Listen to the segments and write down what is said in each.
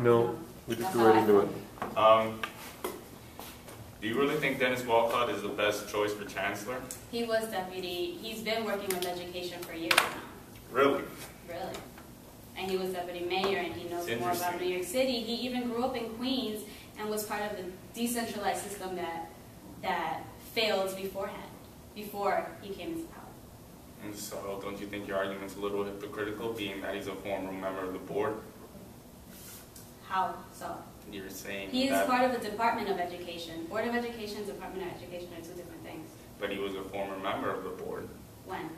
No, we just go right into it. Do you really think Dennis Walcott is the best choice for chancellor? He was deputy. He's been working with education for years now. Really? Really. And he was deputy mayor, and he knows more about New York City. He even grew up in Queens and was part of the decentralized system that failed beforehand, before he came into power. And so, don't you think your argument's a little hypocritical, being that he's a former member of the board? How so? You're saying he is part of the Department of Education. Board of Education and Department of Education are two different things. But he was a former member of the board. When?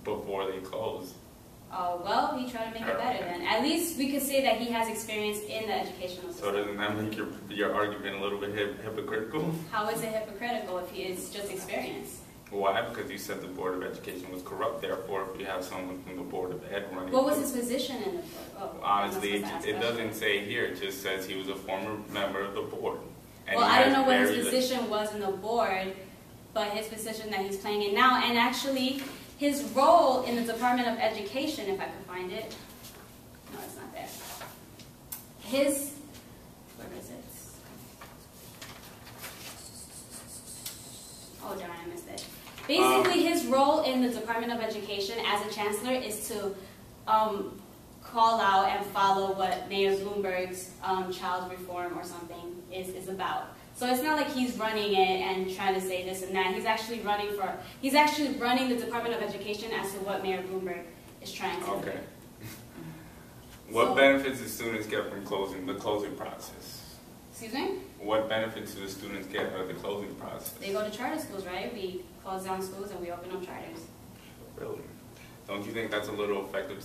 Before they closed. Oh, well, he tried to make it better then. At least we could say that he has experience in the educational system. So doesn't that make your argument a little bit hypocritical? How is it hypocritical if he is just experienced? Why? Because you said the Board of Education was corrupt. Therefore, if you have someone from the Board of Ed running... What was his position in the board? Oh, honestly, it doesn't say here. It just says he was a former member of the board. And well, I don't know what his position was in the board, but his position that he's playing in now, and actually his role in the Department of Education, if I could find it. No, it's not there. Where is it? Oh, darn, I missed it. Basically, his role in the Department of Education as a chancellor is to call out and follow what Mayor Bloomberg's child reform or something is about. So it's not like he's running it and trying to say this and that. He's actually running the Department of Education as to what Mayor Bloomberg is trying to do. Okay. What benefits do students get from the closing process? Excuse me? What benefits do the students get out of the closing process? They go to charter schools, right? We close down schools and we open up charters. Really? Don't you think that's a little effective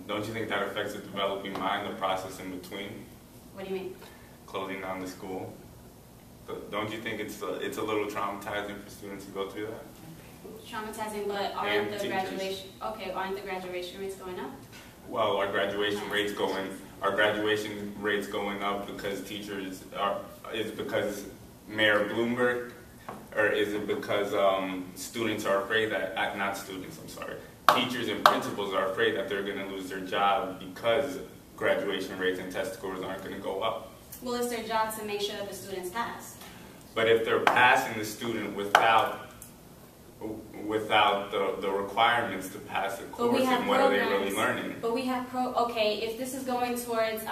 don't you think that affects the developing mind, the process in between? What do you mean? Closing down the school. Don't you think it's a little traumatizing for students to go through that? Traumatizing, but aren't the graduation rates going up? Well, our graduation rates going up because teachers is because Mayor Bloomberg, or is it because students are afraid that, not students, I'm sorry, teachers and principals are afraid that they're going to lose their job because graduation rates and test scores aren't going to go up? Well, it's their job to make sure that the students pass. But if they're passing the student without the requirements to pass the course, and what are they really learning? But we have okay, if this is going towards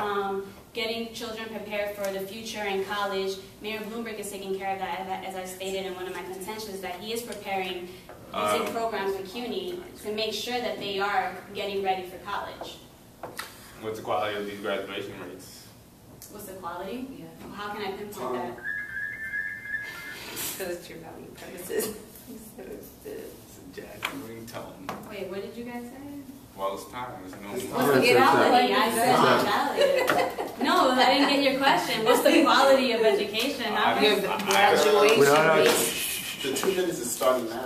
getting children prepared for the future in college, Mayor Bloomberg is taking care of that, as I stated in one of my contentions, that he is preparing using programs with CUNY to make sure that they are getting ready for college. What's the quality of these graduation rates? What's the quality? Yeah. How can I pinpoint that? Because it's your value premises. It's a jazzy ringtone. Wait, what did you guys say? Well, it's time. There's no need. What's the quality? I said value. No, I didn't get your question. What's the quality of education? Graduation rate. The 2 minutes is starting now.